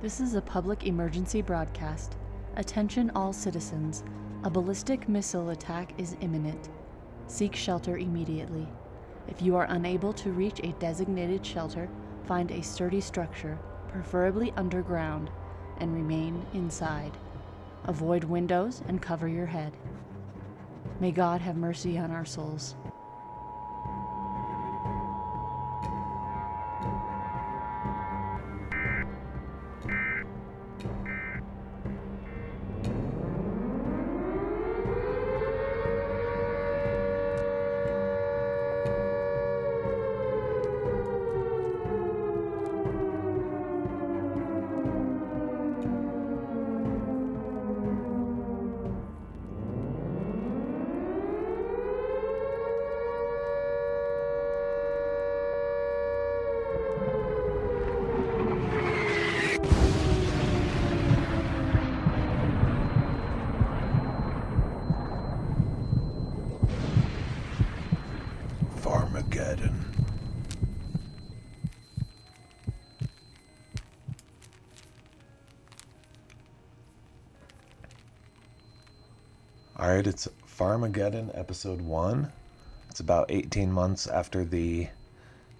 This is a public emergency broadcast. Attention all citizens. A ballistic missile attack is imminent. Seek shelter immediately. If you are unable to reach a designated shelter, find a sturdy structure, preferably underground, and remain inside. Avoid windows and cover your head. May God have mercy on our souls. Farmageddon. Alright, it's Farmageddon episode 1. It's about 18 months after the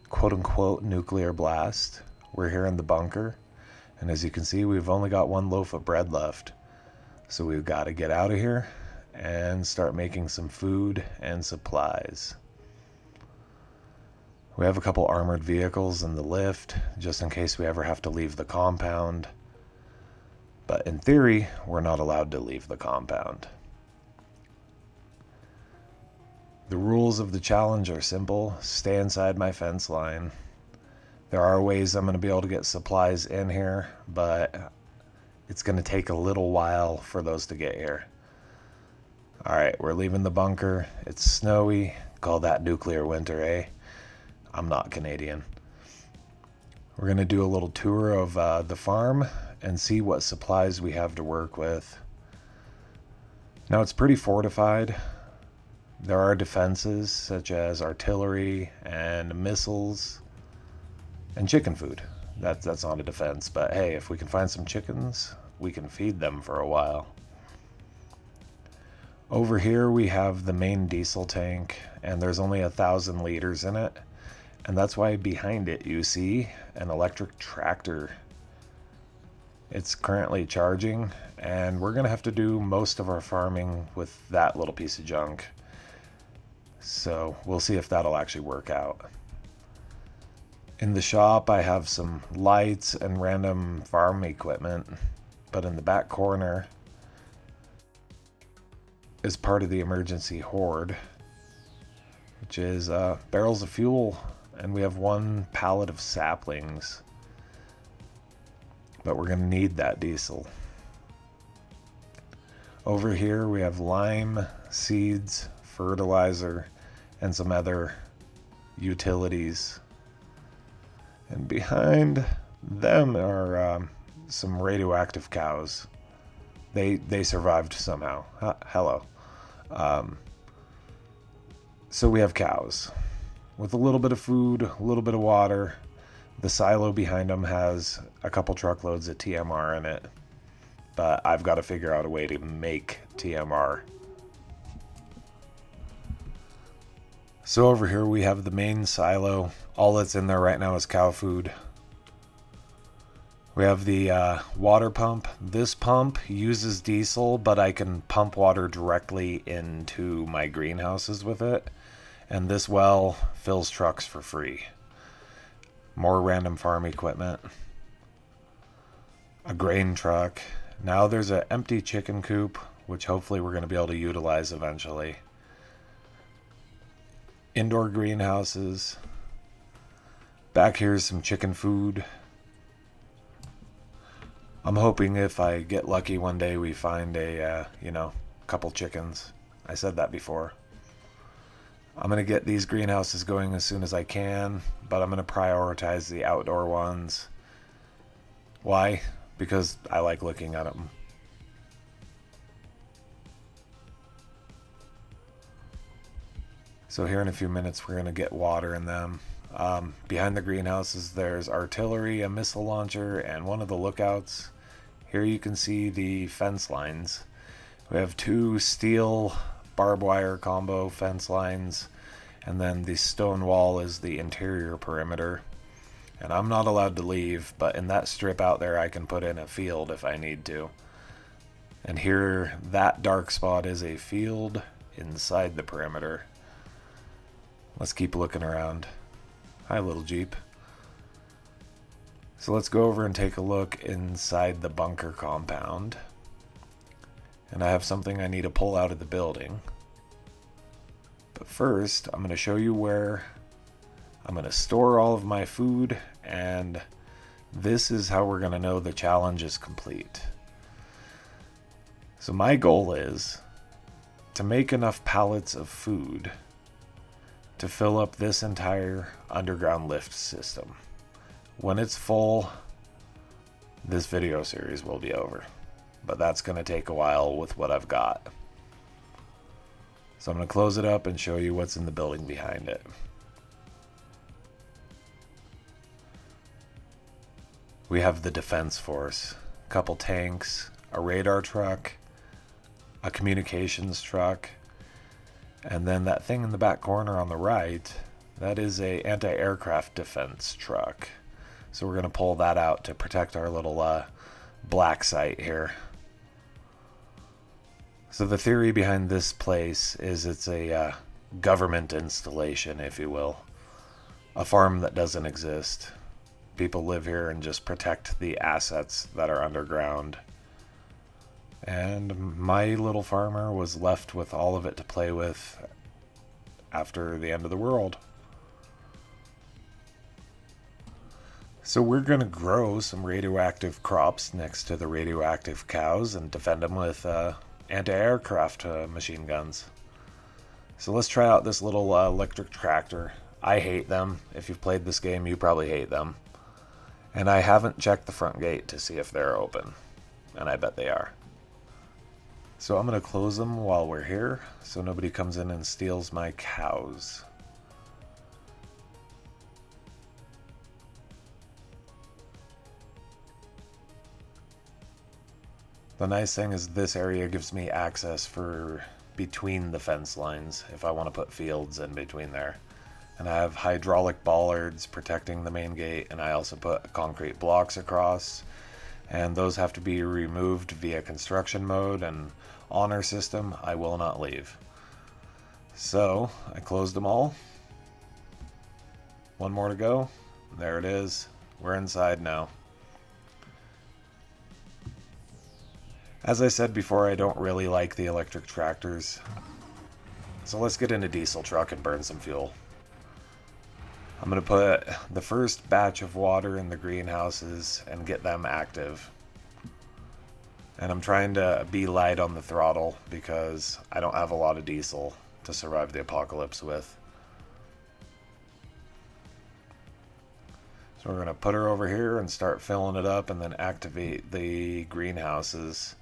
quote-unquote nuclear blast. We're here in the bunker, and as you can see, we've only got one loaf of bread left. So we've got to get out of here and start making some food and supplies. We have a couple armored vehicles in the lift, just in case we ever have to leave the compound. But in theory, we're not allowed to leave the compound. The rules of the challenge are simple. Stay inside my fence line. There are ways I'm going to be able to get supplies in here, but it's going to take a little while for those to get here. Alright, we're leaving the bunker. It's snowy. Call that nuclear winter, eh? I'm not Canadian. We're going to do a little tour of the farm and see what supplies we have to work with. Now, it's pretty fortified. There are defenses such as artillery and missiles and chicken food. That's not a defense, but hey, if we can find some chickens, we can feed them for a while. Over here we have the main diesel tank, and there's only 1,000 liters in it. And that's why behind it you see an electric tractor. It's currently charging, and we're going to have to do most of our farming with that little piece of junk. So we'll see if that'll actually work out. In the shop I have some lights and random farm equipment, but in the back corner is part of the emergency hoard, which is barrels of fuel. And we have one pallet of saplings. But we're going to need that diesel. Over here we have lime, seeds, fertilizer, and some other utilities. And behind them are some radioactive cows. They survived somehow. Hello. So we have cows. With a little bit of food, a little bit of water. The silo behind them has a couple truckloads of TMR in it. But I've got to figure out a way to make TMR. So over here we have the main silo. All that's in there right now is cow food. We have the water pump. This pump uses diesel, but I can pump water directly into my greenhouses with it. And this well fills trucks for free. More random farm equipment. A grain truck. Now there's an empty chicken coop, which hopefully we're going to be able to utilize eventually. Indoor greenhouses. Back here's some chicken food. I'm hoping if I get lucky one day we find a, couple chickens. I said that before. I'm going to get these greenhouses going as soon as I can, but I'm going to prioritize the outdoor ones. Why? Because I like looking at them. So here in a few minutes we're going to get water in them. Behind the greenhouses, there's artillery, a missile launcher, and one of the lookouts. Here you can see the fence lines. We have 2 steel barbed wire combo fence lines, and then the stone wall is the interior perimeter. And I'm not allowed to leave, but in that strip out there I can put in a field if I need to. And here, that dark spot is a field inside the perimeter. Let's keep looking around. Hi, little Jeep. So let's go over and take a look inside the bunker compound. And I have something I need to pull out of the building. But first, I'm going to show you where I'm going to store all of my food, and this is how we're going to know the challenge is complete. So my goal is to make enough pallets of food to fill up this entire underground lift system. When it's full, this video series will be over, but that's going to take a while with what I've got. So I'm going to close it up and show you what's in the building behind it. We have the defense force, a couple tanks, a radar truck, a communications truck, and then that thing in the back corner on the right, that is a anti-aircraft defense truck. So we're going to pull that out to protect our little black site here. So the theory behind this place is it's a government installation, if you will. A farm that doesn't exist. People live here and just protect the assets that are underground. And my little farmer was left with all of it to play with after the end of the world. So we're going to grow some radioactive crops next to the radioactive cows and defend them with anti-aircraft machine guns. So let's try out this little electric tractor. I hate them. If you've played this game, you probably hate them. And I haven't checked the front gate to see if they're open. And I bet they are. So I'm going to close them while we're here, so nobody comes in and steals my cows. The nice thing is this area gives me access for between the fence lines if I want to put fields in between there. And I have hydraulic bollards protecting the main gate, and I also put concrete blocks across. And those have to be removed via construction mode, and honor system, I will not leave. So I closed them all. One more to go. There it is. We're inside now. As I said before, I don't really like the electric tractors. So let's get in a diesel truck and burn some fuel. I'm going to put the first batch of water in the greenhouses and get them active. And I'm trying to be light on the throttle because I don't have a lot of diesel to survive the apocalypse with. So we're going to put her over here and start filling it up and then activate the greenhouses.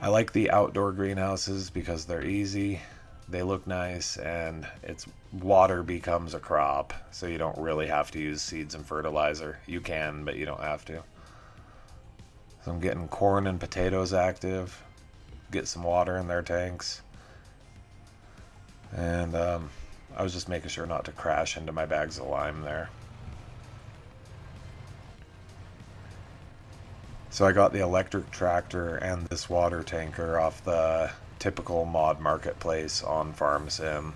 I like the outdoor greenhouses because they're easy, they look nice, and it's water becomes a crop, so you don't really have to use seeds and fertilizer. You can, but you don't have to. So I'm getting corn and potatoes active, get some water in their tanks, and I was just making sure not to crash into my bags of lime there. So I got the electric tractor and this water tanker off the typical mod marketplace on FarmSim.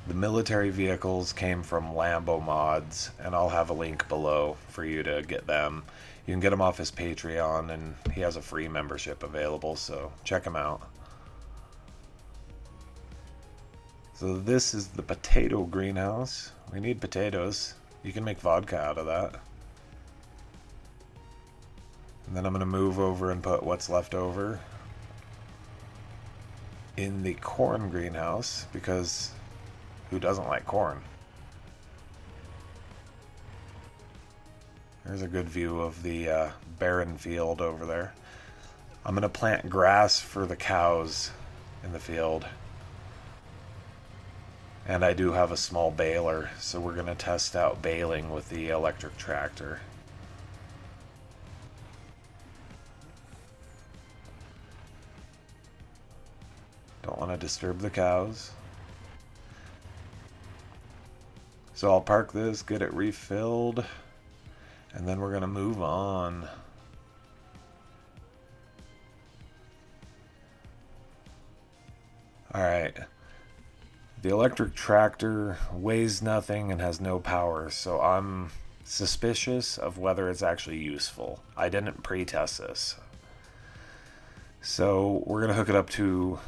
The military vehicles came from Lambo mods, and I'll have a link below for you to get them. You can get them off his Patreon, and he has a free membership available, so check him out. So this is the potato greenhouse. We need potatoes. You can make vodka out of that. And then I'm going to move over and put what's left over in the corn greenhouse, because who doesn't like corn? There's a good view of the barren field over there. I'm going to plant grass for the cows in the field. And I do have a small baler, so we're going to test out baling with the electric tractor. Don't want to disturb the cows. So I'll park this, get it refilled, and then we're going to move on. Alright. The electric tractor weighs nothing and has no power, so I'm suspicious of whether it's actually useful. I didn't pre-test this. So we're going to hook it up to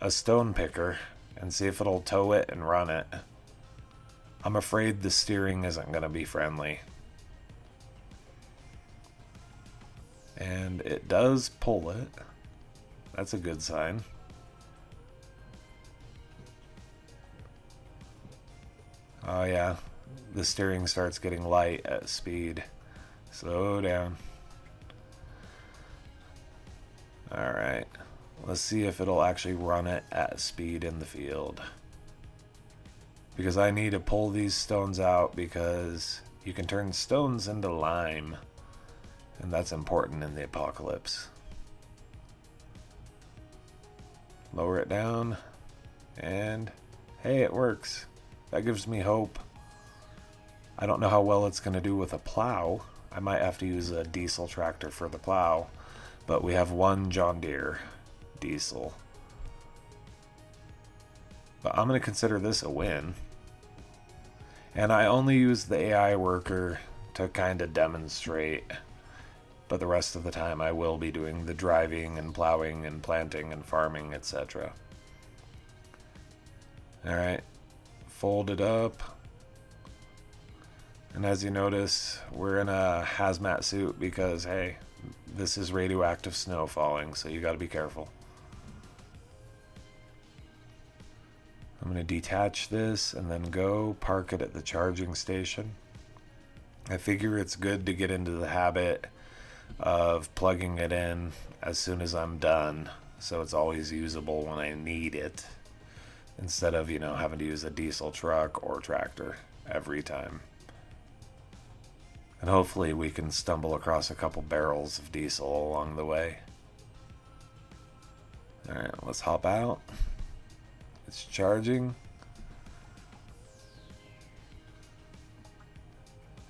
a stone picker and see if it'll tow it and run it. I'm afraid the steering isn't going to be friendly. And it does pull it. That's a good sign. Oh yeah, the steering starts getting light at speed. Slow down. Alright, let's see if it'll actually run it at speed in the field. Because I need to pull these stones out because you can turn stones into lime. And that's important in the apocalypse. Lower it down. And hey, it works. That gives me hope. I don't know how well it's going to do with a plow. I might have to use a diesel tractor for the plow. But we have one John Deere diesel. But I'm going to consider this a win. And I only use the AI worker to kind of demonstrate. But the rest of the time I will be doing the driving and plowing and planting and farming, etc. Alright. Fold it up. And as you notice, we're in a hazmat suit because, hey, this is radioactive snow falling, so you gotta be careful. I'm going to detach this and then go park it at the charging station. I figure it's good to get into the habit of plugging it in as soon as I'm done, so it's always usable when I need it, instead of, you know, having to use a diesel truck or tractor every time. And hopefully we can stumble across a couple barrels of diesel along the way. Alright, let's hop out. It's charging.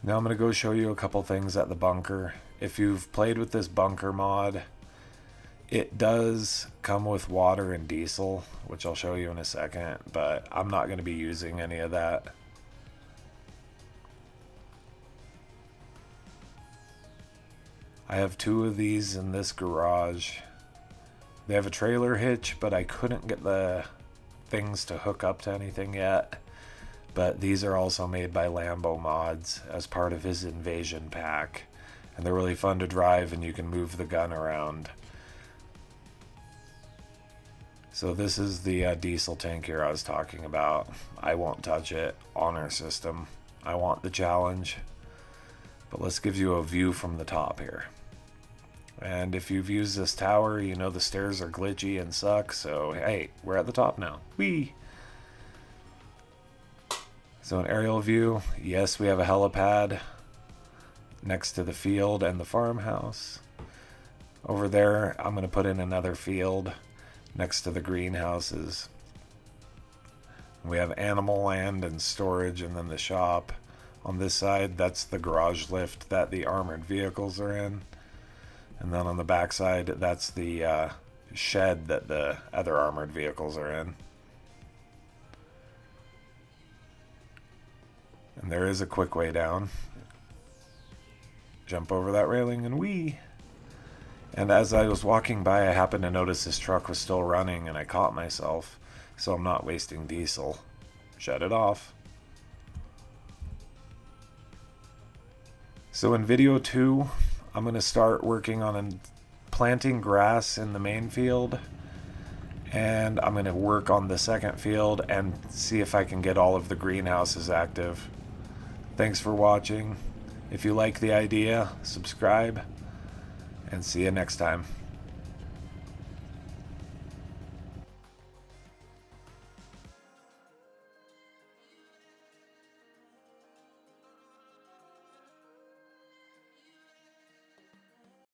Now I'm going to go show you a couple things at the bunker. If you've played with this bunker mod, it does come with water and diesel, which I'll show you in a second, but I'm not going to be using any of that. I have two of these in this garage. They have a trailer hitch, but I couldn't get the things to hook up to anything yet. But these are also made by Lambo Mods as part of his Invasion pack. And they're really fun to drive, and you can move the gun around. So this is the diesel tank here I was talking about. I won't touch it. Honor system. I want the challenge. But let's give you a view from the top here. And if you've used this tower, you know the stairs are glitchy and suck. So hey, we're at the top now. Whee! So an aerial view. Yes, we have a helipad next to the field and the farmhouse. Over there, I'm going to put in another field next to the greenhouses. We have animal land and storage, and then the shop. On this side, that's the garage lift that the armored vehicles are in. And then on the back side, that's the shed that the other armored vehicles are in. And there is a quick way down. Jump over that railing and whee! And as I was walking by, I happened to notice this truck was still running, and I caught myself, so I'm not wasting diesel. Shut it off. So in video 2, I'm going to start working on planting grass in the main field, and I'm going to work on the second field and see if I can get all of the greenhouses active. Thanks for watching. If you like the idea, subscribe, and see you next time.